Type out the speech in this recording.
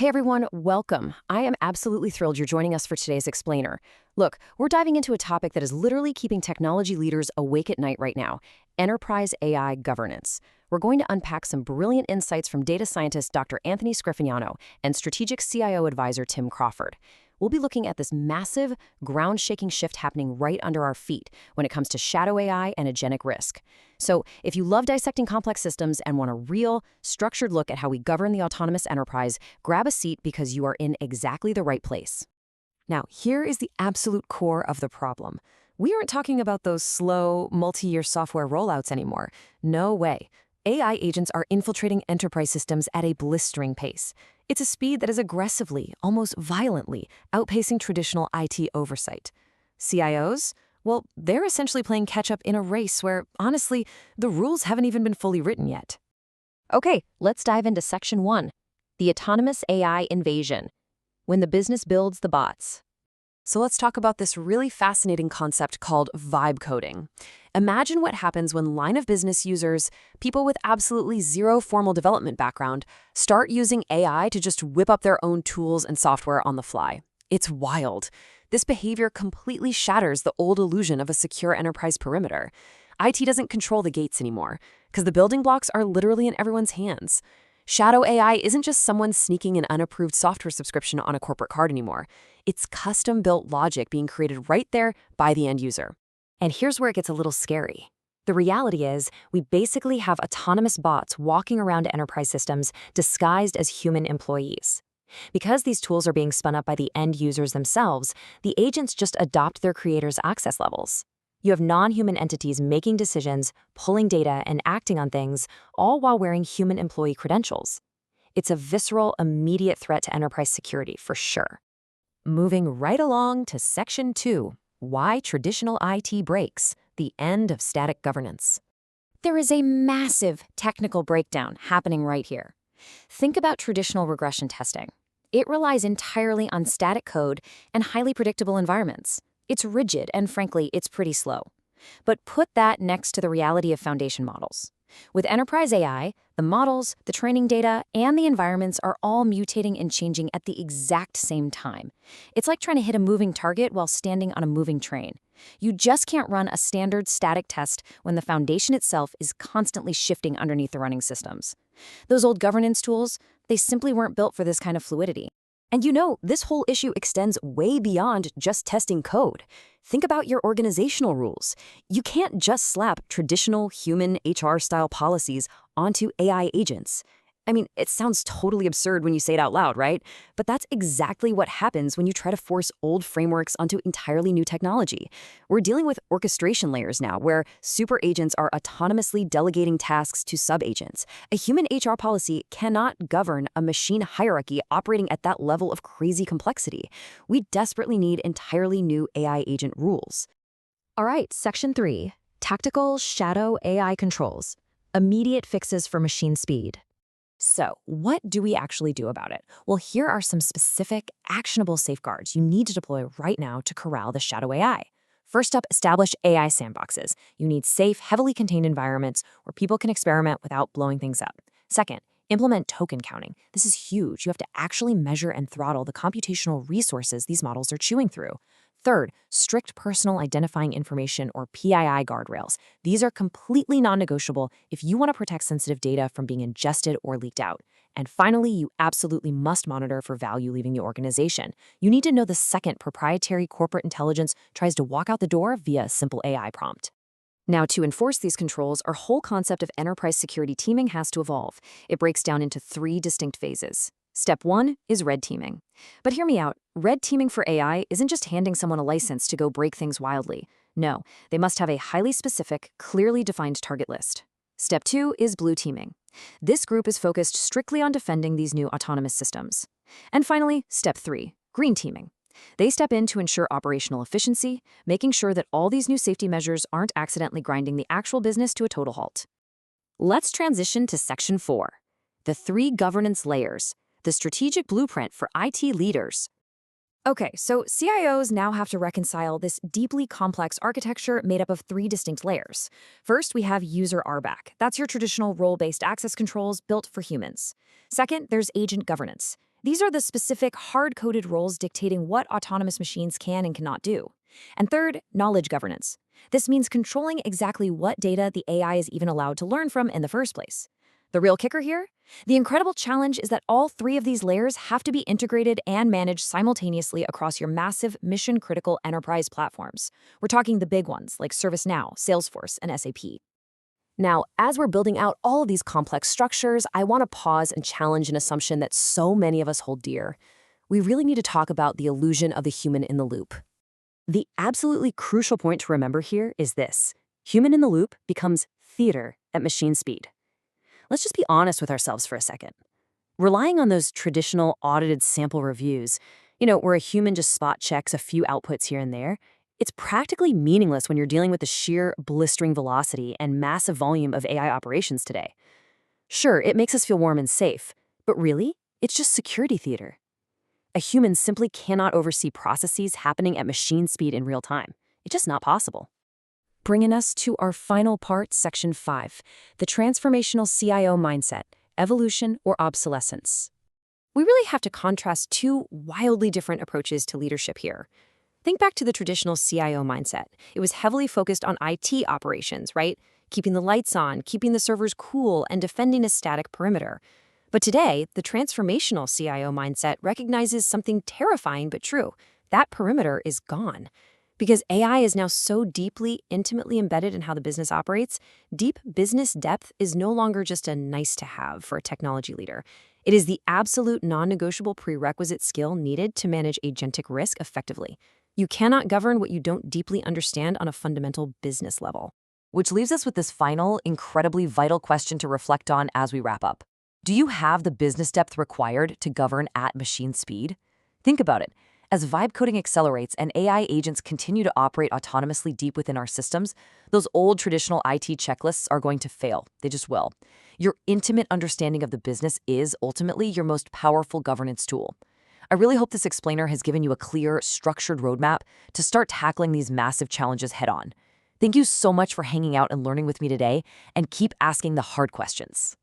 Hey everyone, welcome. I am absolutely thrilled you're joining us for today's Explainer. Look, we're diving into a topic that is literally keeping technology leaders awake at night right now: enterprise AI governance. We're going to unpack some brilliant insights from data scientist Dr. Anthony Scriffignano and strategic CIO advisor Tim Crawford. We'll be looking at this massive, ground-shaking shift happening right under our feet when it comes to shadow AI and agentic risk. So, if you love dissecting complex systems and want a real, structured look at how we govern the autonomous enterprise, grab a seat because you are in exactly the right place. Now, here is the absolute core of the problem. We aren't talking about those slow, multi-year software rollouts anymore. No way. AI agents are infiltrating enterprise systems at a blistering pace. It's a speed that is aggressively, almost violently, outpacing traditional IT oversight. CIOs? Well, they're essentially playing catch-up in a race where, honestly, the rules haven't even been fully written yet. Okay, let's dive into Section 1, the autonomous AI invasion. When the business builds the bots. So let's talk about this really fascinating concept called vibe coding. Imagine what happens when line of business users, people with absolutely zero formal development background, start using AI to just whip up their own tools and software on the fly. It's wild. This behavior completely shatters the old illusion of a secure enterprise perimeter. IT doesn't control the gates anymore, because the building blocks are literally in everyone's hands. Shadow AI isn't just someone sneaking an unapproved software subscription on a corporate card anymore. It's custom-built logic being created right there by the end user. And here's where it gets a little scary. The reality is, we basically have autonomous bots walking around enterprise systems disguised as human employees. Because these tools are being spun up by the end users themselves, the agents just adopt their creators' access levels. You have non-human entities making decisions, pulling data, and acting on things, all while wearing human employee credentials. It's a visceral, immediate threat to enterprise security, for sure. Moving right along to Section 2, why traditional IT breaks, the end of static governance. There is a massive technical breakdown happening right here. Think about traditional regression testing. It relies entirely on static code and highly predictable environments. It's rigid, and frankly, it's pretty slow. But put that next to the reality of foundation models. With enterprise AI, the models, the training data, and the environments are all mutating and changing at the exact same time. It's like trying to hit a moving target while standing on a moving train. You just can't run a standard static test when the foundation itself is constantly shifting underneath the running systems. Those old governance tools, they simply weren't built for this kind of fluidity. And this whole issue extends way beyond just testing code. Think about your organizational rules. You can't just slap traditional human HR-style policies onto AI agents. I mean, it sounds totally absurd when you say it out loud, right? But that's exactly what happens when you try to force old frameworks onto entirely new technology. We're dealing with orchestration layers now, where super agents are autonomously delegating tasks to sub-agents. A human HR policy cannot govern a machine hierarchy operating at that level of crazy complexity. We desperately need entirely new AI agent rules. All right, Section 3, tactical shadow AI controls, immediate fixes for machine speed. So, what do we actually do about it? Well, here are some specific, actionable safeguards you need to deploy right now to corral the shadow AI. First up, establish AI sandboxes. You need safe, heavily contained environments where people can experiment without blowing things up. Second, implement token counting. This is huge. You have to actually measure and throttle the computational resources these models are chewing through. Third, strict personal identifying information or PII guardrails. These are completely non-negotiable if you want to protect sensitive data from being ingested or leaked out. And finally, you absolutely must monitor for value leaving the organization. You need to know the second proprietary corporate intelligence tries to walk out the door via a simple AI prompt. Now, to enforce these controls, our whole concept of enterprise security teaming has to evolve. It breaks down into 3 distinct phases. Step 1 is red teaming. But hear me out, red teaming for AI isn't just handing someone a license to go break things wildly. No, they must have a highly specific, clearly defined target list. Step 2 is blue teaming. This group is focused strictly on defending these new autonomous systems. And finally, Step 3, green teaming. They step in to ensure operational efficiency, making sure that all these new safety measures aren't accidentally grinding the actual business to a total halt. Let's transition to Section 4, the 3 governance layers. The strategic blueprint for IT leaders. Okay, so CIOs now have to reconcile this deeply complex architecture made up of 3 distinct layers. First, we have user RBAC. That's your traditional role-based access controls built for humans. Second, there's agent governance. These are the specific hard-coded roles dictating what autonomous machines can and cannot do. And third, knowledge governance. This means controlling exactly what data the AI is even allowed to learn from in the first place. The real kicker here? The incredible challenge is that all three of these layers have to be integrated and managed simultaneously across your massive, mission-critical enterprise platforms. We're talking the big ones like ServiceNow, Salesforce, and SAP. Now, as we're building out all of these complex structures, I want to pause and challenge an assumption that so many of us hold dear. We really need to talk about the illusion of the human in the loop. The absolutely crucial point to remember here is this: human in the loop becomes theater at machine speed. Let's just be honest with ourselves for a second. Relying on those traditional audited sample reviews, where a human just spot checks a few outputs here and there, it's practically meaningless when you're dealing with the sheer blistering velocity and massive volume of AI operations today. Sure, it makes us feel warm and safe, but really, it's just security theater. A human simply cannot oversee processes happening at machine speed in real time. It's just not possible. Bringing us to our final part, Section 5, the transformational CIO mindset, evolution or obsolescence. We really have to contrast two wildly different approaches to leadership here. Think back to the traditional CIO mindset. It was heavily focused on IT operations, right? Keeping the lights on, keeping the servers cool, and defending a static perimeter. But today, the transformational CIO mindset recognizes something terrifying but true. That perimeter is gone. Because AI is now so deeply, intimately embedded in how the business operates, deep business depth is no longer just a nice-to-have for a technology leader. It is the absolute non-negotiable prerequisite skill needed to manage agentic risk effectively. You cannot govern what you don't deeply understand on a fundamental business level. Which leaves us with this final, incredibly vital question to reflect on as we wrap up. Do you have the business depth required to govern at machine speed? Think about it. As vibe coding accelerates and AI agents continue to operate autonomously deep within our systems, those old traditional IT checklists are going to fail. They just will. Your intimate understanding of the business is ultimately your most powerful governance tool. I really hope this explainer has given you a clear, structured roadmap to start tackling these massive challenges head on. Thank you so much for hanging out and learning with me today, and keep asking the hard questions.